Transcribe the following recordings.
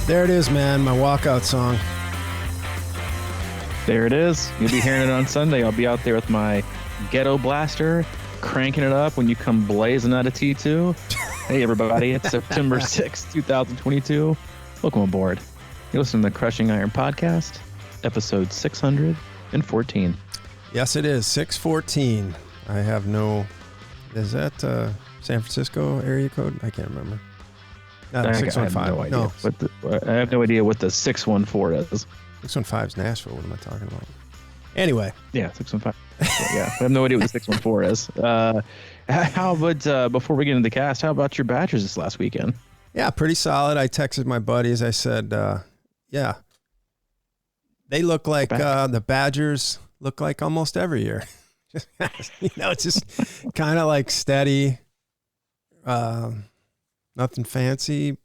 There it is, man. My walkout song. There it is. You'll be hearing it on Sunday. I'll be out there with my ghetto blaster, cranking it up when you come blazing out of T2. Hey, everybody. It's September 6th, 2022. Welcome aboard. You listen to the Crushing Iron podcast, episode 614. Yes, it is. 614. I have no... Is that San Francisco area code? I can't remember. No, 615. I have no idea. I have no idea what the 614 is. 615 is Nashville. What am I talking about? Anyway. Yeah, 615. Yeah, I have no idea what the 614 is. How about, before we get into the cast, how about your Badgers this last weekend? Yeah, pretty solid. I texted my buddies. I said, yeah, they look like the Badgers look like almost every year. It's just kind of like steady, nothing fancy,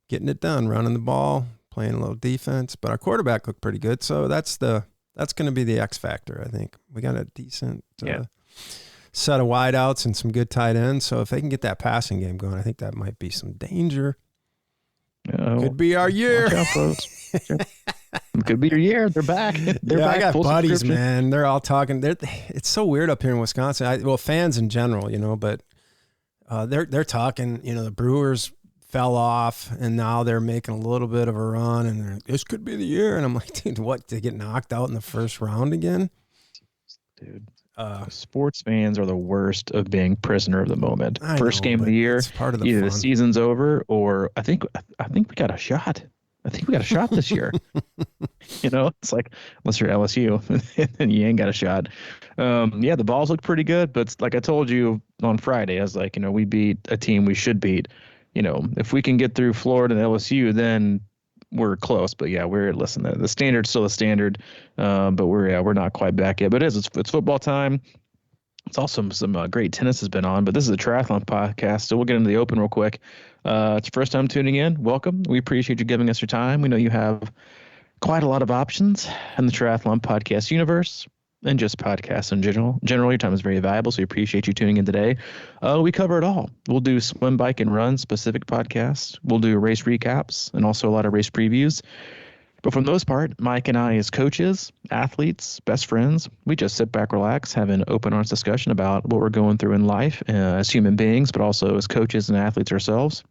getting it done, running the ball, playing a little defense. But our quarterback looked pretty good, so that's going to be the X factor. I think we got a decent set of wideouts and some good tight ends. So if they can get that passing game going, I think that might be some danger. Could be our year. Watch out, folks. Could be your year. They're back. They're back. I got buddies, man. They're all talking. It's so weird up here in Wisconsin. Fans in general, but they're talking. The Brewers fell off, and now they're making a little bit of a run, and this could be the year. And I'm like, dude, what? To get knocked out in the first round again? Dude, sports fans are the worst of being prisoner of the moment. First game of the year, part of the either fun. The season's over, or I think we got a shot. I think we got a shot this year. It's like, unless you're LSU, then you ain't got a shot. The balls look pretty good, but like I told you on Friday, I was like, we beat a team we should beat. If we can get through Florida and LSU, then we're close. But yeah, the standard's still a standard, but we're not quite back yet. But it's football time. It's also some great tennis has been on, but this is a triathlon podcast, so we'll get into the open real quick. It's your first time tuning in. Welcome. We appreciate you giving us your time. We know you have quite a lot of options in the triathlon podcast universe and just podcasts in general. Generally, your time is very valuable, so we appreciate you tuning in today. We cover it all. We'll do swim, bike, and run specific podcasts. We'll do race recaps and also a lot of race previews. But for the most part, Mike and I, as coaches, athletes, best friends, we just sit back, relax, have an open, honest discussion about what we're going through in life as human beings, but also as coaches and athletes ourselves.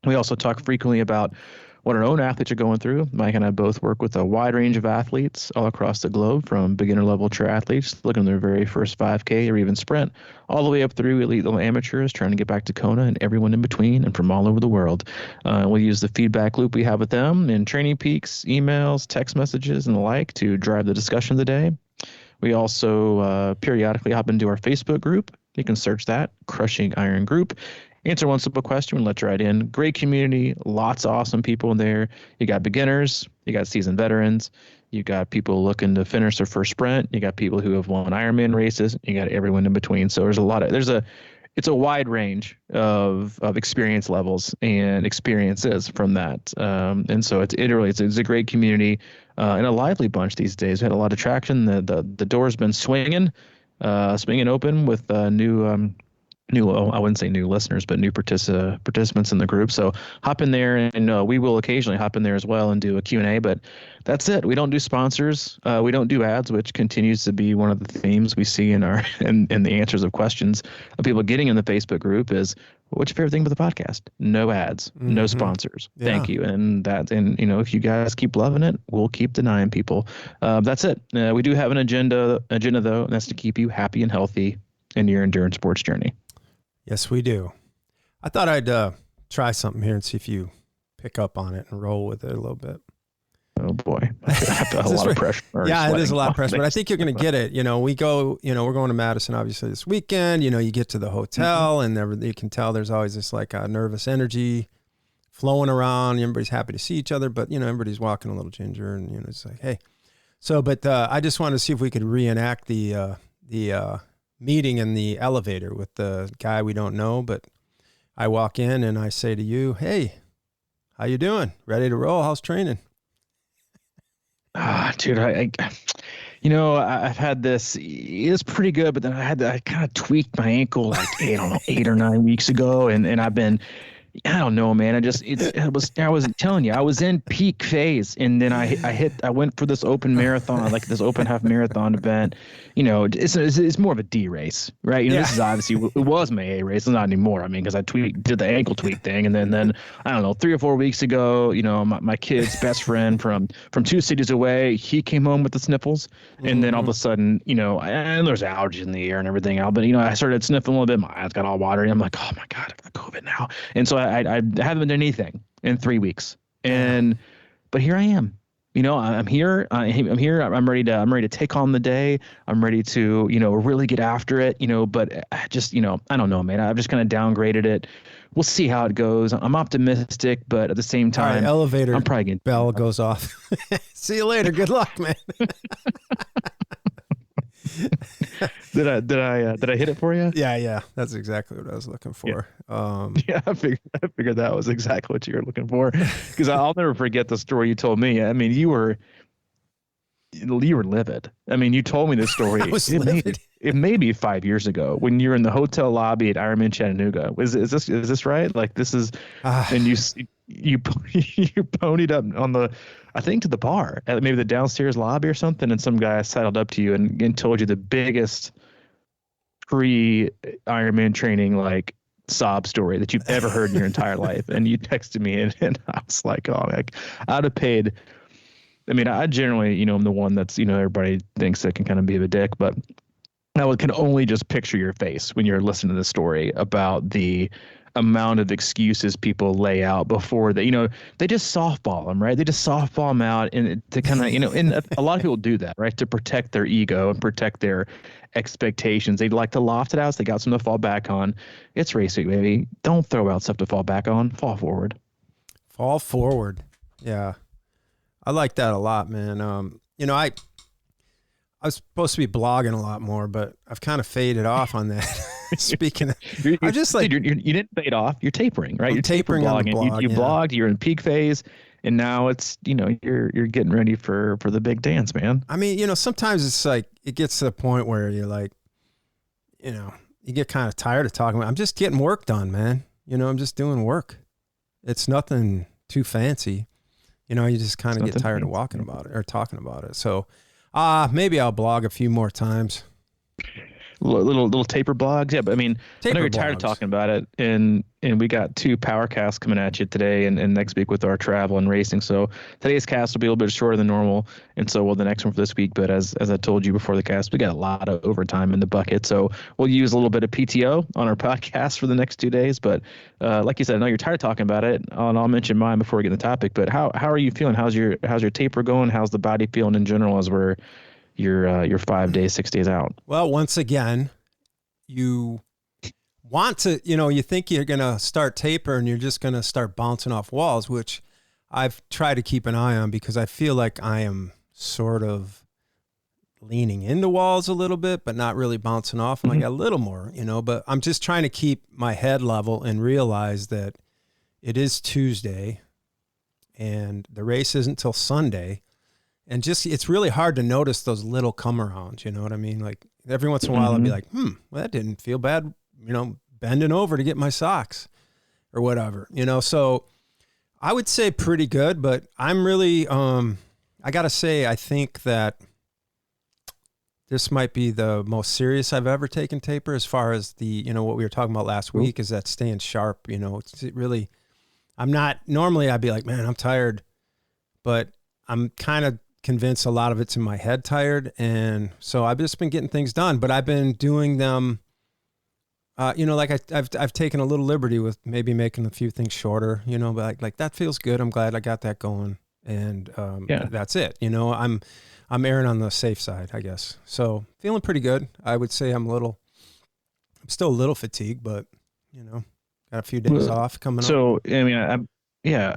We also talk frequently about what our own athletes are going through. Mike and I both work with a wide range of athletes all across the globe, from beginner-level triathletes looking at their very first 5K or even sprint, all the way up through elite level amateurs trying to get back to Kona and everyone in between and from all over the world. We'll use the feedback loop we have with them in training peaks, emails, text messages, and the like to drive the discussion of the day. We also periodically hop into our Facebook group. You can search that, Crushing Iron Group. Answer one simple question and let you right in. Great community, lots of awesome people in there. You got beginners, you got seasoned veterans, you got people looking to finish their first sprint, you got people who have won Ironman races, you got everyone in between. So it's a wide range of experience levels and experiences from that. And so it's a great community and a lively bunch these days. We had a lot of traction. The door's been swinging open with new I wouldn't say new listeners, but new participants in the group. So hop in there, and we will occasionally hop in there as well and do a Q&A, but that's it. We don't do sponsors. We don't do ads, which continues to be one of the themes we see in the answers of questions of people getting in the Facebook group is, what's your favorite thing about the podcast? No ads, no sponsors. Yeah. Thank you. And if you guys keep loving it, we'll keep denying people. That's it. We do have an agenda though, and that's to keep you happy and healthy in your endurance sports journey. Yes, we do. I thought I'd try something here and see if you pick up on it and roll with it a little bit. Oh boy, I have a lot of pressure. Yeah, it is a lot of pressure, but I think you're going to get it. We go, we're going to Madison obviously this weekend. You get to the hotel and you can tell there's always this like nervous energy flowing around. Everybody's happy to see each other, but everybody's walking a little ginger, and it's like, hey. So, but I just wanted to see if we could reenact the meeting in the elevator with the guy we don't know, but I walk in and I say to you, hey, how you doing? Ready to roll? How's training? Dude, I've had this, it's pretty good, but then I kind of tweaked my ankle like, 8 or 9 weeks ago. And I've been, I don't know, man. I was telling you, I was in peak phase, and then I went for this open marathon, like this open half marathon event. You know, it's more of a D race, right? You know, This is obviously, it was my A race. It's not anymore. I mean, because I did the ankle tweak thing, and then I don't know, 3 or 4 weeks ago, you know, my kid's best friend from 2 cities away, he came home with the sniffles, and then all of a sudden, you know, and there's allergies in the air and everything else, but you know, I started sniffing a little bit. My eyes got all watery. I'm like, oh my God, I've got COVID now, and so I haven't done anything in 3 weeks, but here I am. You know, I'm here. I'm here. I'm ready to take on the day. I'm ready to, you know, really get after it. You know, but I just, you know, I don't know, man. I've just kind of downgraded it. We'll see how it goes. I'm optimistic, but at the same time, right, elevator. I'm probably gonna bell goes off. See you later. Good luck, man. Did I hit it for you? Yeah. That's exactly what I was looking for. Yeah, I figured that was exactly what you were looking for, because I'll never forget the story you told me. I mean, you were livid. I mean, you told me this story. I was livid. It may be 5 years ago when you were in the hotel lobby at Ironman Chattanooga. Is this right? Like, this is, and you ponied up on the, I think, to the bar at maybe the downstairs lobby or something, and some guy sidled up to you and told you the biggest pre-Ironman training, like, sob story that you've ever heard in your entire life. And you texted me, and I was like, oh, like, I'd have paid. I mean, I generally, you know, I'm the one that's, you know, everybody thinks that can kind of be a dick, but I can only just picture your face when you're listening to the story about the amount of excuses people lay out before they, you know, they just softball them, right? They just softball them out, and to kind of, you know, and a lot of people do that, right? To protect their ego and protect their expectations. They'd like to loft it out so they got something to fall back on. It's racing, baby. Don't throw out stuff to fall back on. Fall forward. Fall forward. Yeah. I like that a lot, man. You know, I was supposed to be blogging a lot more, but I've kind of faded off on that. Speaking of, I just like, you didn't fade off. You're tapering, right? You're tapering on the blog. You blogged. You're in peak phase, and now it's, you know, you're getting ready for the big dance, man. I mean, you know, sometimes it's like it gets to the point where you're like, you know, you get kind of tired of talking about. I'm just getting work done, man. You know, I'm just doing work. It's nothing too fancy. You know, you just kind of get tired of talking about it. So, maybe I'll blog a few more times. Little taper blogs, yeah. But I mean, I know you're tired of talking about it, and we got 2 power casts coming at you today and next week with our travel and racing. So today's cast will be a little bit shorter than normal, and so will the next one for this week. But as I told you before the cast, we got a lot of overtime in the bucket, so we'll use a little bit of PTO on our podcast for the next 2 days. But like you said, I know you're tired of talking about it, and I'll mention mine before we get in the topic. But how are you feeling? How's your taper going? How's the body feeling in general as you're 5 days, 6 days out? Well, once again, you want to, you know, you think you're going to start taper and you're just going to start bouncing off walls, which I've tried to keep an eye on because I feel like I am sort of leaning into walls a little bit, but not really bouncing off them. Like a little more, you know, but I'm just trying to keep my head level and realize that it is Tuesday and the race isn't till Sunday. And just, it's really hard to notice those little come arounds, you know what I mean? Like every once in a while I'll be like, well, that didn't feel bad, you know, bending over to get my socks or whatever, you know? So I would say pretty good, but I'm really, I got to say, I think that this might be the most serious I've ever taken taper as far as the, you know, what we were talking about last week is that staying sharp, you know, it's really, I'm not, normally I'd be like, man, I'm tired, but I'm kind of convinced a lot of it's in my head tired. And so I've just been getting things done, but I've been doing them, you know, like I've taken a little liberty with maybe making a few things shorter, you know, but like that feels good. I'm glad I got that going. And that's it. You know, I'm erring on the safe side, I guess. So feeling pretty good. I would say I'm still a little fatigued, but you know, got a few days off coming up. So, I mean,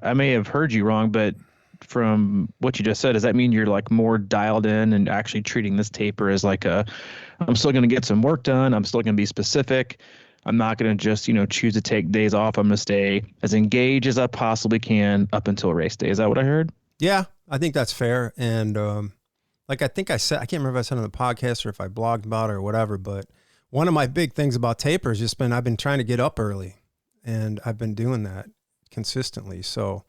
I may have heard you wrong, but from what you just said, does that mean you're like more dialed in and actually treating this taper as like I'm still going to get some work done. I'm still going to be specific. I'm not going to just, you know, choose to take days off. I'm going to stay as engaged as I possibly can up until race day. Is that what I heard? Yeah, I think that's fair. And like I think I said, I can't remember if I said on the podcast or if I blogged about it or whatever, but one of my big things about taper has just been I've been trying to get up early. and I've been doing that consistently. So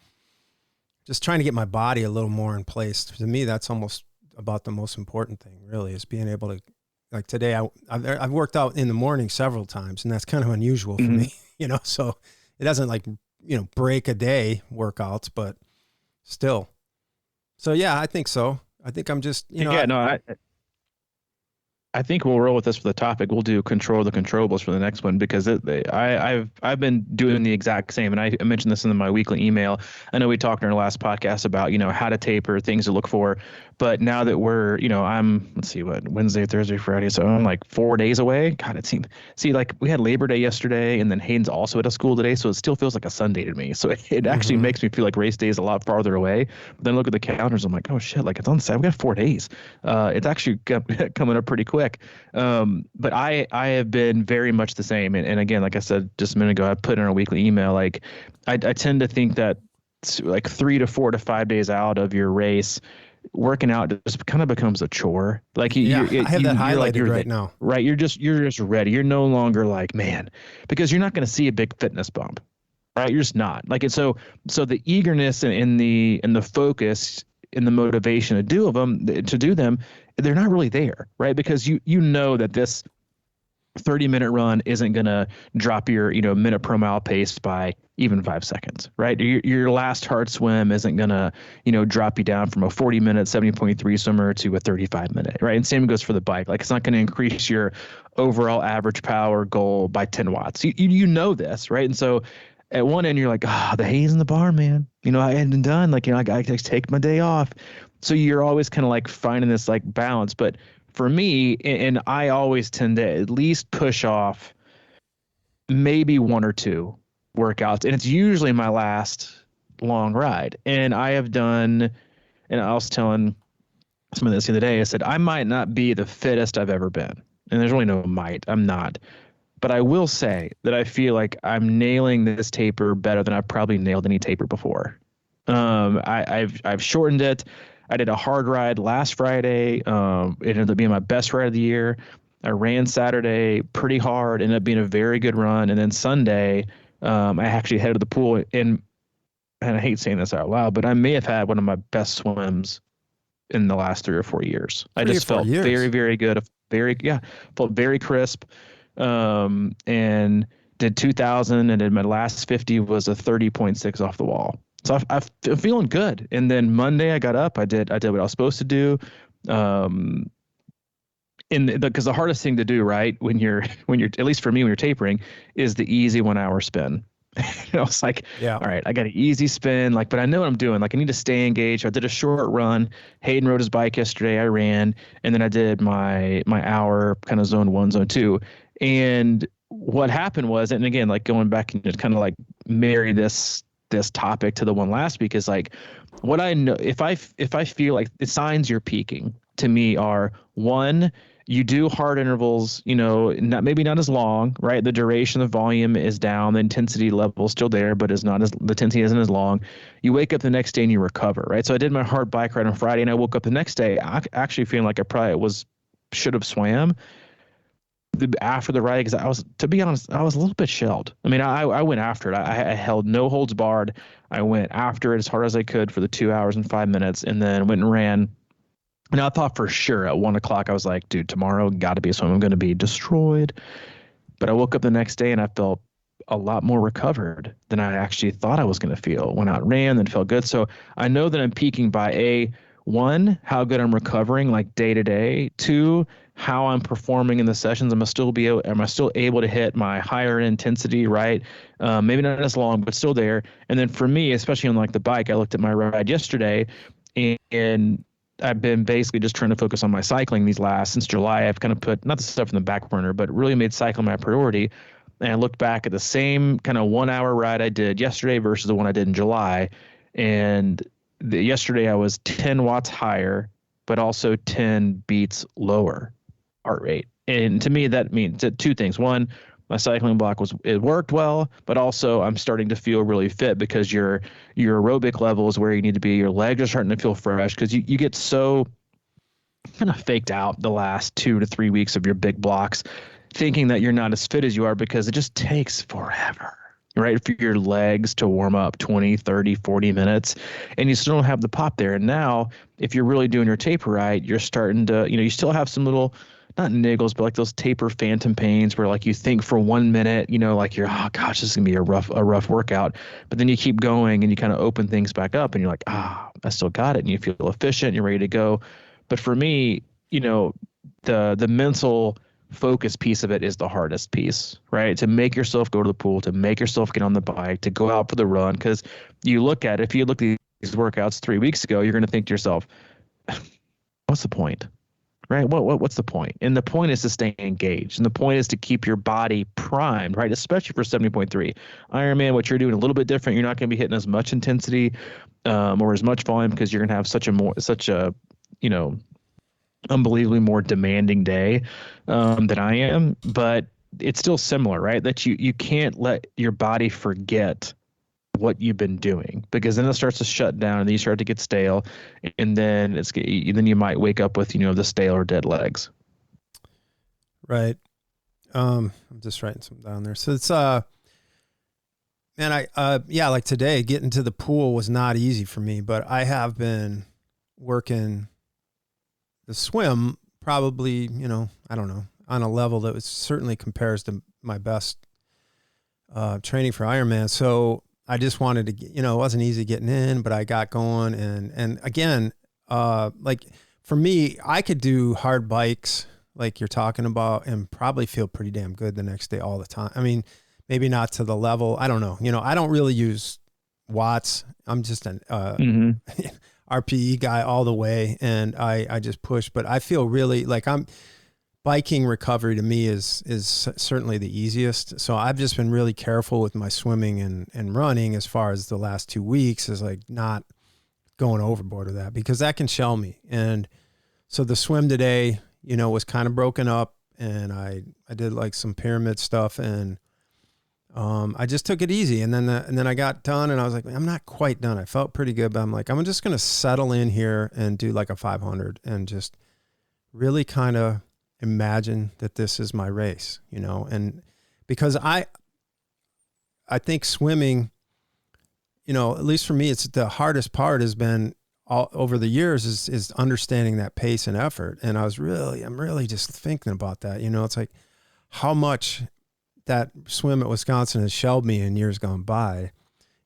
just trying to get my body a little more in place. To me, that's almost about the most important thing, really, is being able to, like today, I've worked out in the morning several times, and that's kind of unusual for me, so it doesn't like, break a day workouts, but still. So yeah, I think so. I think I'm just, I think we'll roll with this for the topic. We'll do control the controllables for the next one, because I've been doing the exact same, and I mentioned this in my weekly email. I know we talked in our last podcast about how to taper, things to look for, but now that we're let's see, what, Wednesday, Thursday, Friday, so I'm like 4 days away. God, it seemed like we had Labor Day yesterday, and then Hayden's also at a school today, so it still feels like a Sunday to me. So it actually makes me feel like race day is a lot farther away. But then I look at the calendars, I'm like, oh shit, like it's on Saturday. We got 4 days. It's actually coming up pretty quick. But I have been very much the same. And again, like I said just a minute ago, I put in our weekly email, like I tend to think that like 3 to 4 to 5 days out of your race, working out just kind of becomes a chore. Like I have that highlighted right now. Right. You're just ready. You're no longer like, man, because you're not going to see a big fitness bump. Right. You're just not like it. So the eagerness and the focus and the motivation to do them, they're not really there, right? Because you know that this 30-minute run isn't going to drop your minute per mile pace by even 5 seconds, right? Your last hard swim isn't going to drop you down from a 40-minute 70.3 swimmer to a 35-minute, right? And same goes for the bike. Like it's not going to increase your overall average power goal by 10 watts. You know this, right? And so at one end, you're like, the hay's in the barn, man. I hadn't done, like, I take my day off. So you're always kind of like finding this like balance. But for me, and I always tend to at least push off maybe 1 or 2 workouts. And it's usually my last long ride. And I have done, and I was telling someone this the other day, I said, I might not be the fittest I've ever been. And there's really no might. I'm not. But I will say that I feel like I'm nailing this taper better than I've probably nailed any taper before. I've shortened it. I did a hard ride last Friday. It ended up being my best ride of the year. I ran Saturday pretty hard, ended up being a very good run. And then Sunday, I actually headed to the pool, and I hate saying this out loud, but I may have had one of my best swims in the last 3 or 4 years. I just felt very, very good. Felt very crisp. And did 2,000, and then my last 50 was a 30.6 off the wall. So I'm feeling good. And then Monday I got up, I did what I was supposed to do. Because the hardest thing to do, right, when you're at least for me, when you're tapering, is the easy 1 hour spin. It's like, all right, I got an easy spin, but I know what I'm doing. Like I need to stay engaged. I did a short run. Hayden rode his bike yesterday. I ran, and then I did my hour kind of zone 1, zone 2. And what happened was, and again, like going back and just kind of like marry this topic to the one last week, is like what I know, if I feel like the signs you're peaking to me are, 1, you do hard intervals, maybe not as long, right? The duration of volume is down, the intensity level is still there, but the intensity isn't as long. You wake up the next day and you recover, right? So I did my hard bike ride on Friday, and I woke up the next day actually feeling like I probably should have swam after the ride, because to be honest, I was a little bit shelled. I mean, I went after it. I held no holds barred. I went after it as hard as I could for the 2 hours and 5 minutes, and then went and ran. And I thought for sure at 1 o'clock, I was like, dude, tomorrow got to be a swim. I'm going to be destroyed. But I woke up the next day and I felt a lot more recovered than I actually thought I was going to feel. Went out and ran, then felt good. So I know that I'm peaking by 1, how good I'm recovering like day to day. 2, how I'm performing in the sessions. Am I still able to hit my higher intensity, right? Maybe not as long, but still there. And then for me, especially on like the bike, I looked at my ride yesterday, and I've been basically just trying to focus on my cycling since July. I've kind of put not the stuff in the back burner, but really made cycling my priority. And I looked back at the same kind of 1 hour ride I did yesterday versus the one I did in July. And yesterday I was 10 watts higher, but also 10 beats lower heart rate. And to me, that means 2 things. 1, my cycling block it worked well, but also I'm starting to feel really fit because your aerobic level is where you need to be. Your legs are starting to feel fresh because you get so kind of faked out the last 2 to 3 weeks of your big blocks, thinking that you're not as fit as you are because it just takes forever. right? For your legs to warm up 20, 30, 40 minutes, and you still don't have the pop there. And now, if you're really doing your taper right, you're starting to, you still have some little, not niggles, but like those taper phantom pains where like you think for 1 minute, like you're, oh gosh, this is gonna be a rough workout. But then you keep going and you kind of open things back up and you're like, I still got it. And you feel efficient, and you're ready to go. But for me, the mental focus piece of it is the hardest piece, right? To make yourself go to the pool, to make yourself get on the bike, to go out for the run. Because if you look at these workouts 3 weeks ago, you're going to think to yourself, what's the point? Right? What's the point? And the point is to stay engaged. And the point is to keep your body primed, right? Especially for 70.3. Ironman, what you're doing a little bit different. You're not going to be hitting as much intensity or as much volume because you're going to have such a unbelievably more demanding day than I am. But it's still similar, right? That you can't let your body forget what you've been doing, because then it starts to shut down and then you start to get stale, and then then you might wake up with the stale or dead legs. Right. I'm just writing something down there. So it's man, like today, getting to the pool was not easy for me, but I have been working the swim probably, I don't know, on a level that certainly compares to my best training for Ironman. So I just wanted to, it wasn't easy getting in, but I got going. And again, like for me, I could do hard bikes like you're talking about and probably feel pretty damn good the next day all the time. I mean, maybe not to the level, I don't know. I don't really use watts. I'm just an RPE guy all the way. And I just push, but I feel really like biking recovery to me is certainly the easiest. So I've just been really careful with my swimming and running as far as the last 2 weeks, is like not going overboard with that, because that can shell me. And so the swim today, was kind of broken up, and I did like some pyramid stuff, and I just took it easy. And then I got done, and I was like, I'm not quite done. I felt pretty good, but I'm like, I'm just going to settle in here and do like a 500 and just really kind of imagine that this is my race, and because I think swimming, at least for me, it's the hardest part has been all over the years is understanding that pace and effort. And I'm really just thinking about that, it's like how much that swim at Wisconsin has shelled me in years gone by.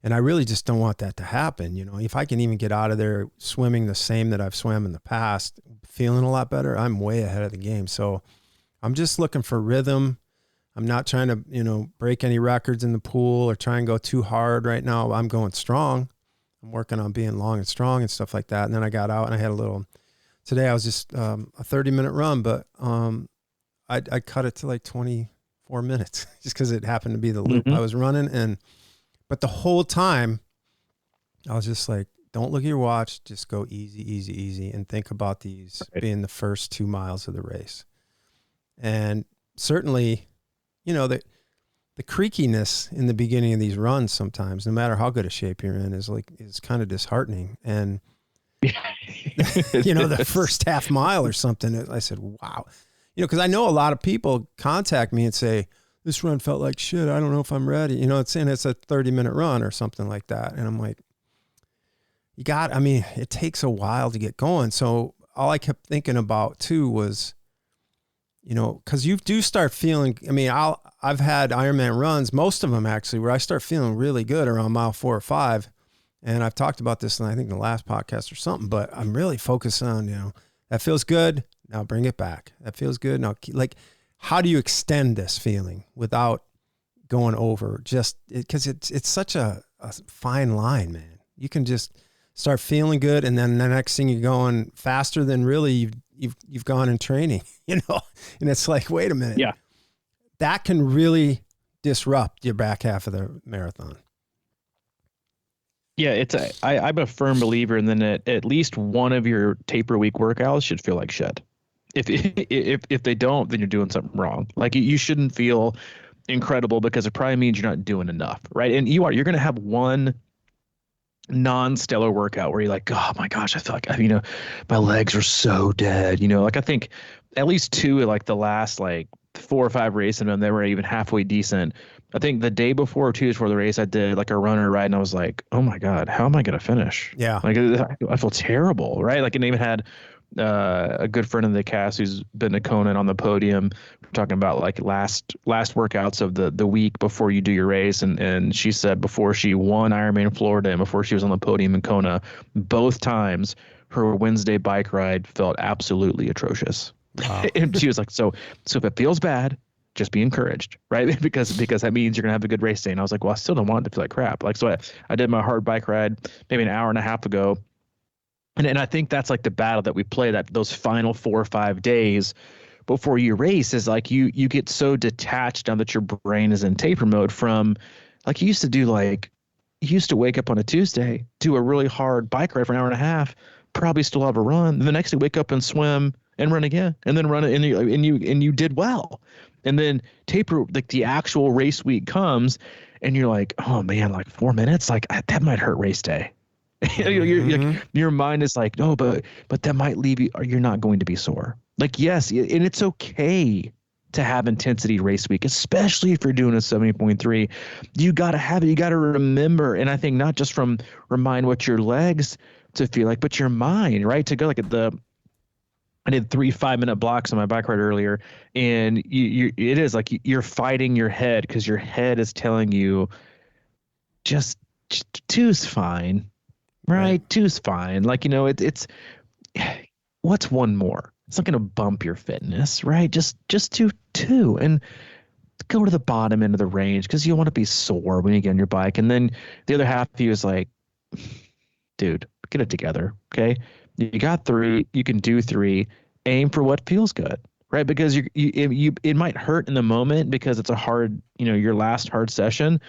And I really just don't want that to happen. If I can even get out of there swimming the same that I've swam in the past, feeling a lot better, I'm way ahead of the game. So I'm just looking for rhythm. I'm not trying to, break any records in the pool or try and go too hard right now. I'm going strong. I'm working on being long and strong and stuff like that. And then I got out and I had today I was just a 30-minute run, but I cut it to like 24 minutes just because it happened to be the loop I was running. But the whole time I was just like, don't look at your watch, just go easy, easy, easy, and think about these being the first 2 miles of the race. And certainly, the creakiness in the beginning of these runs sometimes, no matter how good a shape you're in, is kind of disheartening. And, the first half mile or something, I said, wow. Because I know a lot of people contact me and say, this run felt like shit. I don't know if I'm ready. It's a 30-minute run or something like that. And I'm like, it takes a while to get going. So all I kept thinking about too was, cause you do start feeling, I've had Ironman runs, most of them actually, where I start feeling really good around mile 4 or 5. And I've talked about this in, I think, the last podcast or something, but I'm really focused on, that feels good. Now bring it back. That feels good. Now, how do you extend this feeling without going over? Just because it's such a fine line, man. You can just start feeling good, and then the next thing you're going faster than really you've gone in training, and it's like, wait a minute, yeah, that can really disrupt your back half of the marathon. Yeah, I'm a firm believer in that at least one of your taper week workouts should feel like shit. If they don't, then you're doing something wrong. Like you shouldn't feel incredible, because it probably means you're not doing enough, right? And you're going to have one non-stellar workout where you're like, oh my gosh, I feel like my legs are so dead. I think at least 2 of like the last like 4 or 5 races, and they were even halfway decent. I think the day before or 2 days before the race, I did like a runner ride, and I was like, oh my God, how am I going to finish? Yeah. Like, I feel terrible, right? Like, and even had a good friend of the cast who's been to Kona and on the podium. We're talking about like last workouts of the week before you do your race, and she said before she won Ironman Florida and before she was on the podium in Kona, both times her Wednesday bike ride felt absolutely atrocious. Wow. And she was like, so if it feels bad, just be encouraged, right? because that means you're gonna have a good race day. And I was like, well, I still don't want it to feel like crap. Like, so I did my hard bike ride maybe an hour and a half ago. And I think that's like the battle that we play, that those final 4 or 5 days before you race is like you get so detached now that your brain is in taper mode from like you used to do. Like you used to wake up on a Tuesday, do a really hard bike ride for an hour and a half, probably still have a run. The next day, wake up and swim and run again, and then run it, and you did well. And then taper, like the actual race week comes, and you're like, oh man, like 4 minutes, like that might hurt race day. Your mind is like, no, but that might leave you, or you're not going to be sore. Like, yes, and it's okay to have intensity race week, especially if you're doing a 70.3. You got to have it. You got to remember. And I think not just from remind what your legs to feel like, but your mind, right? To go like I did 3 5-minute blocks on my bike ride earlier, and it is like you're fighting your head because your head is telling you just two's fine. Right. Two's fine. Like, it's what's one more? It's not going to bump your fitness, right? Just do 2 and go to the bottom end of the range because you want to be sore when you get on your bike. And then the other half of you is like, dude, get it together. Okay. You got 3. You can do 3. Aim for what feels good, right? Because it might hurt in the moment because it's a hard, your last hard session.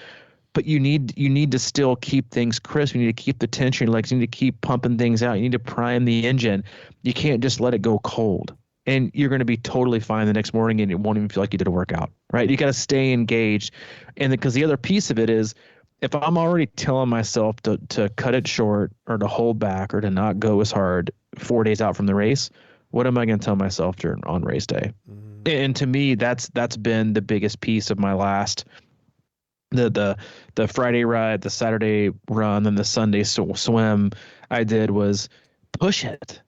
But you need to still keep things crisp. You need to keep the tension in your legs. You need to keep pumping things out. You need to prime the engine. You can't just let it go cold. And you're going to be totally fine the next morning, and it won't even feel like you did a workout, right? You got to stay engaged. And because the other piece of it is, if I'm already telling myself to cut it short or to hold back or to not go as hard 4 days out from the race, what am I going to tell myself on race day? Mm-hmm. And to me, that's been the biggest piece of my last. The Friday ride, the Saturday run, and the Sunday swim I did was push it.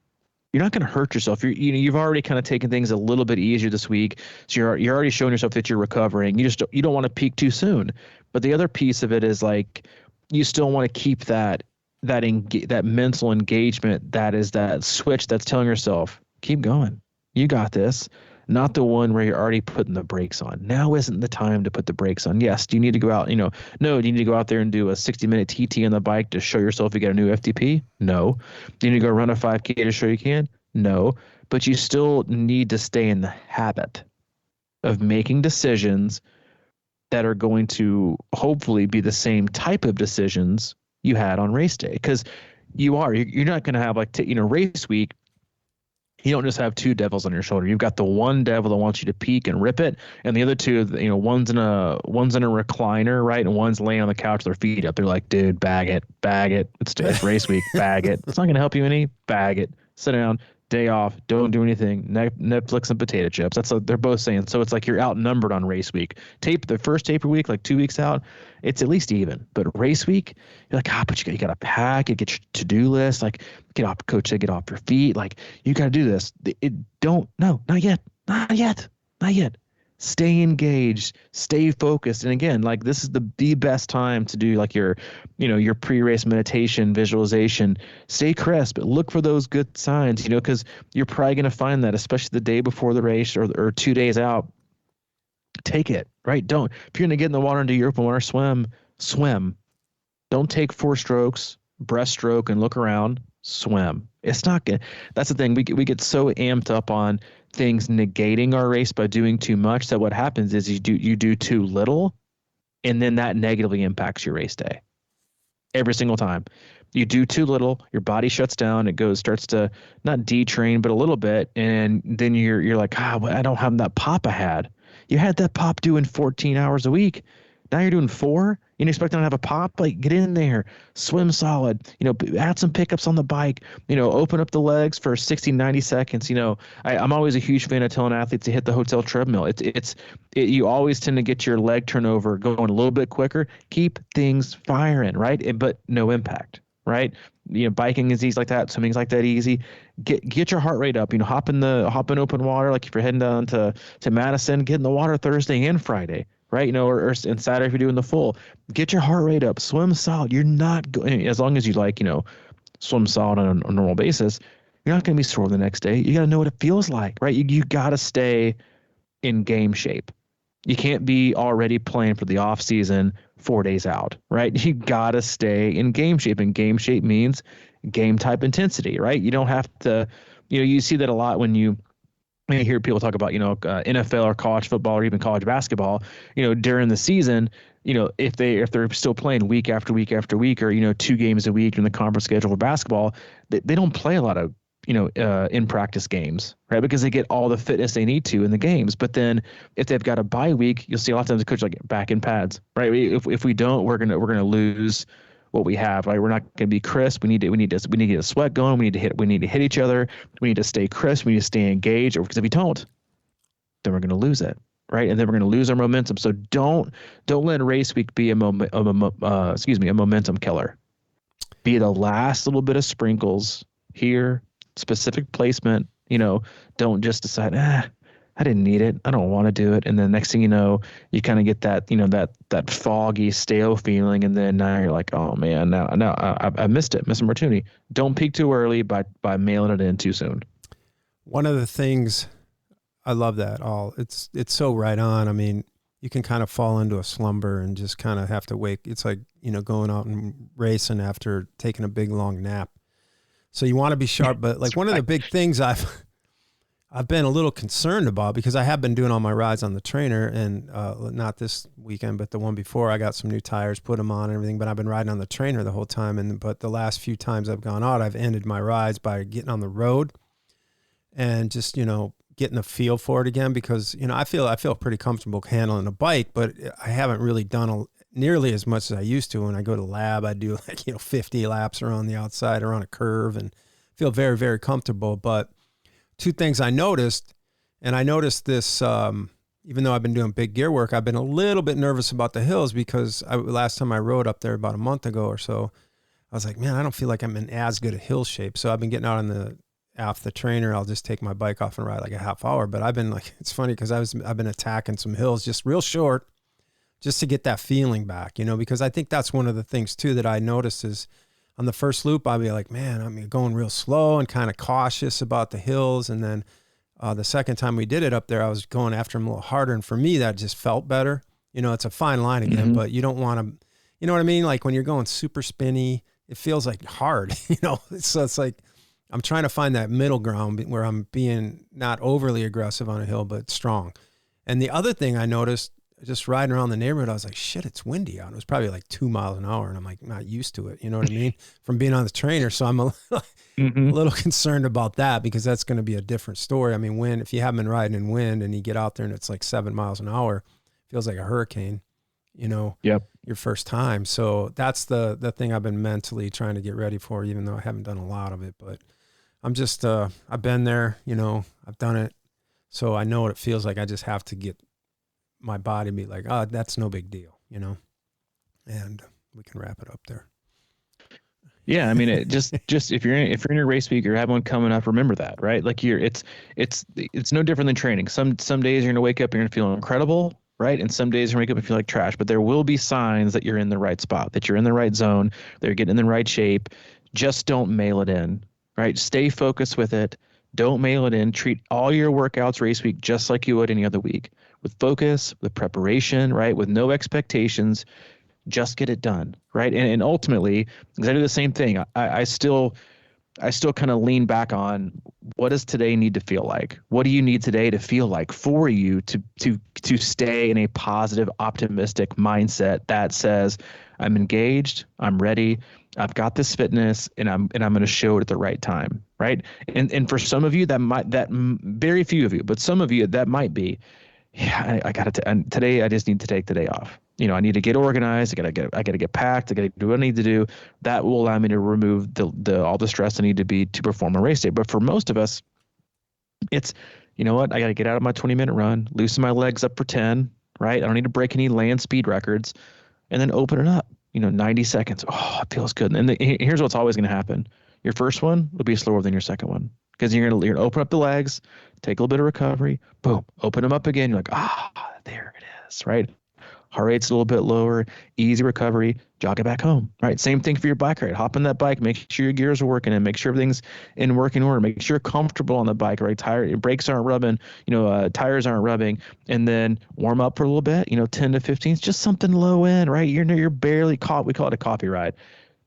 You're not going to hurt yourself. You've already kind of taken things a little bit easier this week, so you're already showing yourself that you're recovering. You don't want to peak too soon. But the other piece of it is like you still want to keep that mental engagement. That is that switch that's telling yourself, keep going. You got this. Not the one where you're already putting the brakes on. Now isn't the time to put the brakes on. Yes, do you need to go out, no, do you need to go out there and do a 60-minute TT on the bike to show yourself you got a new FTP? No. Do you need to go run a 5K to show you can? No. But you still need to stay in the habit of making decisions that are going to hopefully be the same type of decisions you had on race day. Because you're not going to have like, race week. You don't just have 2 devils on your shoulder. You've got the one devil that wants you to peak and rip it, and the other 2, one's in a recliner, right, and one's laying on the couch with their feet up. They're like, dude, bag it. It's race week, bag it. It's not going to help you any. Bag it. Sit down. Day off. Don't do anything. Netflix and potato chips. That's what they're both saying. So it's like you're outnumbered on race week. The first taper week, like 2 weeks out, it's at least even. But race week, you're like, but you got to pack. You get your to-do list. Like, get off, coach said, get off your feet. Like, you got to do this. Not yet. Stay engaged, stay focused. And again, like this is the best time to do like your pre-race meditation, visualization. Stay crisp, but look for those good signs, because you're probably going to find that, especially the day before the race or 2 days out. Take it, right? If you're going to get in the water and do your open water swim. Don't take 4 strokes, breaststroke and look around, swim. It's not good. That's the thing. We get so amped up on things negating our race by doing too much that what happens is you do too little, and then that negatively impacts your race day. Every single time you do too little, your body shuts down. It starts to not detrain, but a little bit, and then you're like, I don't have that pop I had. You had that pop doing 14 hours a week. Now you're doing 4. You expect them to have a pop? Like, get in there, swim solid, add some pickups on the bike, open up the legs for 60, 90 seconds. I'm always a huge fan of telling athletes to hit the hotel treadmill. You always tend to get your leg turnover going a little bit quicker. Keep things firing, right? But no impact, right? Biking is easy like that. Swimming is like that easy. Get your heart rate up. Hop in open water. Like if you're heading down to Madison, get in the water Thursday and Friday, right? Or and Saturday if you're doing the full. Get your heart rate up. Swim solid. You're not going, as long as you swim solid on a normal basis, you're not going to be sore the next day. You got to know what it feels like, right? You got to stay in game shape. You can't be already playing for the off season 4 days out, right? You got to stay in game shape, and game shape means game type intensity, right? You don't have to, you see that a lot when you hear people talk about, NFL or college football or even college basketball, during the season, if they're still playing week after week after week, or, 2 games a week in the conference schedule for basketball, they don't play a lot of, in practice games, right? Because they get all the fitness they need to in the games. But then if they've got a bye week, you'll see a lot of times the coach like back in pads, right? If we don't, we're gonna lose what we have, right? We're not gonna be crisp. We need to get a sweat going. We need to hit each other. We need to stay crisp. We need to stay engaged. Because if we don't, then we're gonna lose it, right? And then we're gonna lose our momentum. So don't let race week be a momentum killer. Be the last little bit of sprinkles here. Specific placement, don't just decide, I didn't need it. I don't want to do it. And then next thing you know, you kind of get that, that foggy, stale feeling. And then now you're like, oh man, now I missed an opportunity. Don't peak too early by mailing it in too soon. One of the things, I love that it's so right on. I mean, you can kind of fall into a slumber and just kind of have to wake. It's like, going out and racing after taking a big long nap. So you want to be sharp, but like one of the big things I've been a little concerned about, because I have been doing all my rides on the trainer, and not this weekend, but the one before, I got some new tires, put them on and everything, but I've been riding on the trainer the whole time. But the last few times I've gone out, I've ended my rides by getting on the road and just, getting a feel for it again, because, I feel pretty comfortable handling a bike, but I haven't really done nearly as much as I used to. When I go to the lab, I do 50 laps around the outside or on a curve and feel very, very comfortable. But 2 things I noticed, and I noticed this, even though I've been doing big gear work, I've been a little bit nervous about the hills, because last time I rode up there about a month ago or so, I was like, man, I don't feel like I'm in as good a hill shape. So I've been getting out off the trainer. I'll just take my bike off and ride like a half hour. But I've been it's funny because I've been attacking some hills just real short, just to get that feeling back, because I think that's one of the things too that I noticed is on the first loop, I'll be like, man, I'm going real slow and kind of cautious about the hills. And then the second time we did it up there, I was going after them a little harder. And for me, that just felt better. It's a fine line again, but you don't want to, you know what I mean? Like when you're going super spinny, it feels like hard, so it's like, I'm trying to find that middle ground where I'm being not overly aggressive on a hill, but strong. And the other thing I noticed, just riding around the neighborhood, I was like, shit, it's windy out. It was probably like 2 miles an hour. And I'm like, not used to it. You know what I mean? From being on the trainer. So I'm a little concerned about that, because that's going to be a different story. I mean, if you haven't been riding in wind and you get out there and it's like 7 miles an hour, it feels like a hurricane, Yep. Your first time. So that's the thing I've been mentally trying to get ready for, even though I haven't done a lot of it, but I'm just, I've been there, I've done it. So I know what it feels like. I just have to get my body be like, oh, that's no big deal, and we can wrap it up there. Yeah. I mean, it just if you're in your race week or have one coming up, remember that, right? Like it's no different than training. Some days you're going to wake up and you're going to feel incredible, right? And some days you're going to wake up and feel like trash, but there will be signs that you're in the right spot, that you're in the right zone, that you're getting in the right shape. Just don't mail it in, right? Stay focused with it. Don't mail it in. Treat all your workouts race week just like you would any other week, with focus, with preparation, right? With no expectations. Just get it done, right? And ultimately, because I do the same thing, I still kind of lean back on, what does today need to feel like? What do you need today to feel like for you to stay in a positive, optimistic mindset that says, I'm engaged, I'm ready, I've got this fitness, and I'm going to show it at the right time, right? And for some of you, very few of you, but some of you, that might be, yeah, I got it. And today I just need to take the day off. I need to get organized. I gotta get packed. I gotta do what I need to do. That will allow me to remove all the stress I need to perform a race day. But for most of us, it's, you know what? I gotta get out of my 20-minute run, loosen my legs up for 10, right? I don't need to break any land speed records, and then open it up. 90 seconds. Oh, it feels good. And here's what's always going to happen. Your first one will be slower than your second one, because you're gonna open up the legs, take a little bit of recovery, boom, open them up again. You're like, there it is, right? Heart rate's a little bit lower, easy recovery, jog it back home, right? Same thing for your bike ride. Hop on that bike, make sure your gears are working and make sure everything's in working order. Make sure you're comfortable on the bike, right? Your brakes aren't rubbing, tires aren't rubbing, and then warm up for a little bit, 10 to 15, it's just something low end, right? You're barely caught. We call it a coffee ride.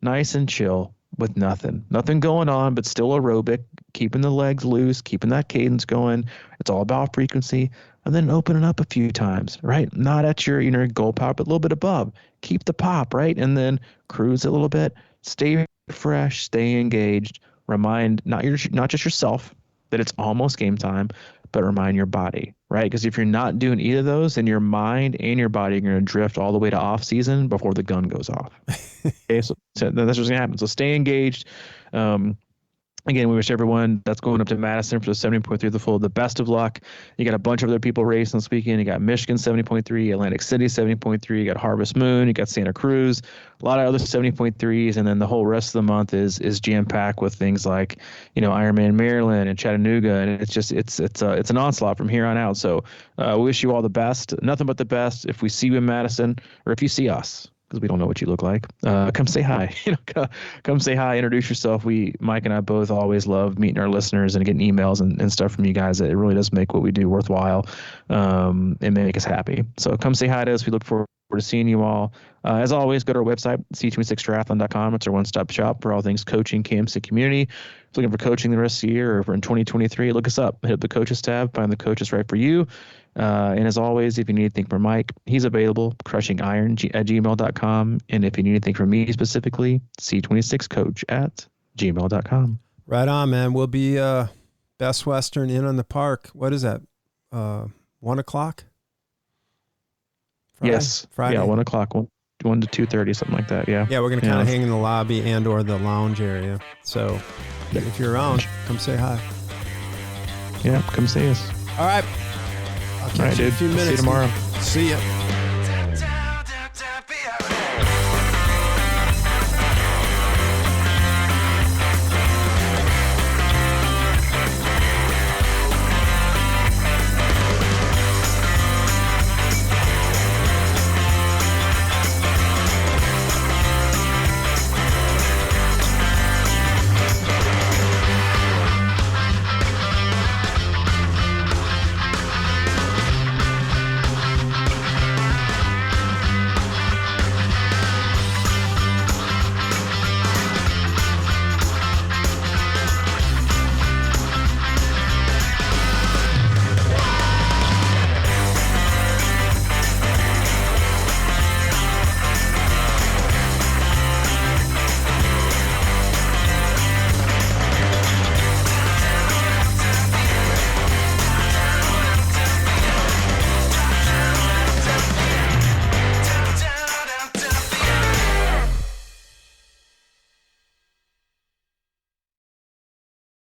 Nice and chill with nothing going on, but still aerobic, keeping the legs loose, keeping that cadence going. It's all about frequency. And then open it up a few times, right? Not at your goal power, but a little bit above. Keep the pop, right? And then cruise a little bit. Stay fresh, stay engaged. Remind not just yourself that it's almost game time, but remind your body, right? Because if you're not doing either of those, then your mind and your body are going to drift all the way to off season before the gun goes off. Okay, so that's what's going to happen. So stay engaged. Again, we wish everyone that's going up to Madison for the 70.3 the full the best of luck. You got a bunch of other people racing this weekend. You got Michigan 70.3, Atlantic City 70.3, you got Harvest Moon, you got Santa Cruz, a lot of other 70.3s, and then the whole rest of the month is jam-packed with things like, Ironman Maryland and Chattanooga, and it's an onslaught from here on out. So we wish you all the best, nothing but the best. If we see you in Madison, or if you see us, because we don't know what you look like, come say hi. Come say hi, introduce yourself. Mike and I both always love meeting our listeners and getting emails and stuff from you guys. It really does make what we do worthwhile and make us happy. So come say hi to us. We look forward to seeing you all. As always, go to our website, c26triathlon.com. It's our one-stop shop for all things coaching, camps, and community. If you're looking for coaching the rest of the year or in 2023, look us up. Hit up the coaches tab, find the coaches right for you. And as always, if you need anything from Mike, he's available, CrushingIron@gmail.com. And if you need anything from me specifically, c26coach@gmail.com. Right on, man. We'll be Best Western Inn on the Park. What is that? 1 o'clock? Yes. Friday. Yeah, 1 o'clock, 1 to 2:30, something like that. Yeah. Yeah, we're going to kind of hang in the lobby and or the lounge area. So if you're around, come say hi. Yeah, come see us. All right. I'll catch you in a few minutes. See you tomorrow. See ya.